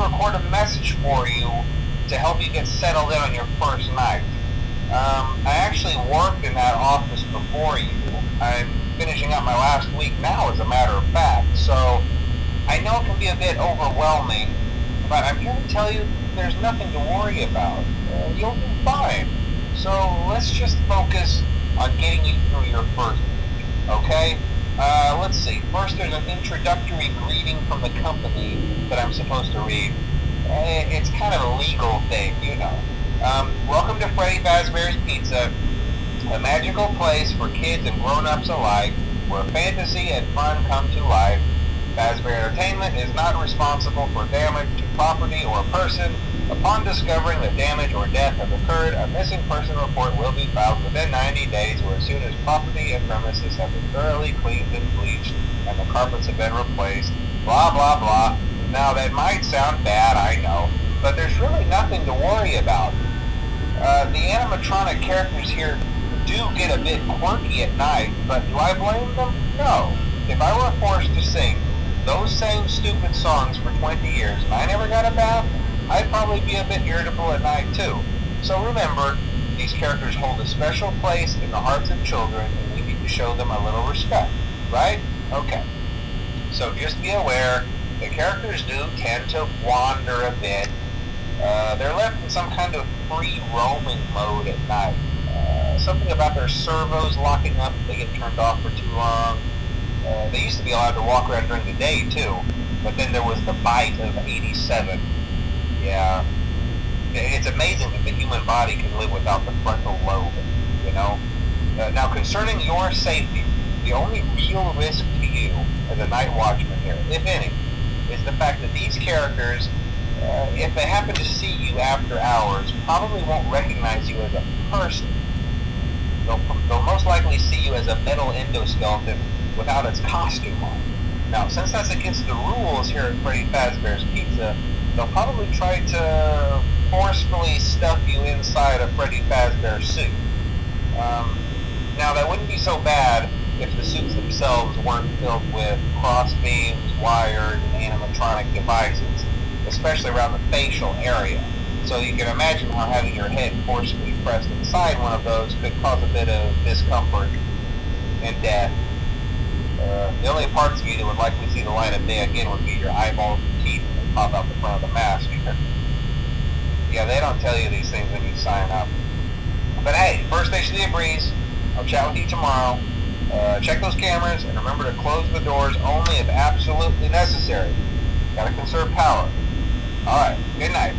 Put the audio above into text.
record a message for you to help you get settled in on your first night. I actually worked in that office before you. I'm finishing up my last week now, as a matter of fact, so I know it can be a bit overwhelming, but I'm here to tell you there's nothing to worry about. You'll be fine. So let's just focus on getting you through your first week, okay? Let's see. First, there's an introductory greeting from the company that I'm supposed to read. It's kind of a legal thing, you know. Welcome to Freddy Fazbear's Pizza, a magical place for kids and grown-ups alike, where fantasy and fun come to life. Fazbear Entertainment is not responsible for damage to property or person. Upon discovering that damage or death have occurred, a missing person report will be filed within 90 days or as soon as property and premises have been thoroughly cleaned and bleached and the carpets have been replaced. Blah, blah, blah. Now, that might sound bad, I know, but there's really nothing to worry about. The animatronic characters here do get a bit quirky at night, but do I blame them? No. If I were forced to sing those same stupid songs for 20 years and I never got a bath, I'd probably be a bit irritable at night too. So remember, these characters hold a special place in the hearts of children and we need to show them a little respect, right? Okay. So just be aware, the characters do tend to wander a bit. They're left in some kind of free roaming mode at night. Something about their servos locking up if they get turned off for too long. They used to be allowed to walk around during the day too, but then there was the bite of 87. Yeah, it's amazing that the human body can live without the frontal lobe, you know? Now, concerning your safety, the only real risk to you as a night watchman here, if any, is the fact that these characters, if they happen to see you after hours, probably won't recognize you as a person. They'll most likely see you as a metal endoskeleton without its costume on. Now, since that's against the rules here at Freddy Fazbear's Pizza, they'll probably try to forcefully stuff you inside a Freddy Fazbear suit. Now, that wouldn't be so bad if the suits themselves weren't filled with cross beams, wires, and animatronic devices, especially around the facial area. So you can imagine how having your head forcefully pressed inside one of those could cause a bit of discomfort and death. The only parts of you that would likely see the light of day again would be your eyeballs and teeth that pop out the front of the mask. Yeah, they don't tell you these things when you sign up. But hey, first station of the breeze. I'll chat with you tomorrow. Check those cameras and remember to close the doors only if absolutely necessary. Gotta conserve power. Alright, good night.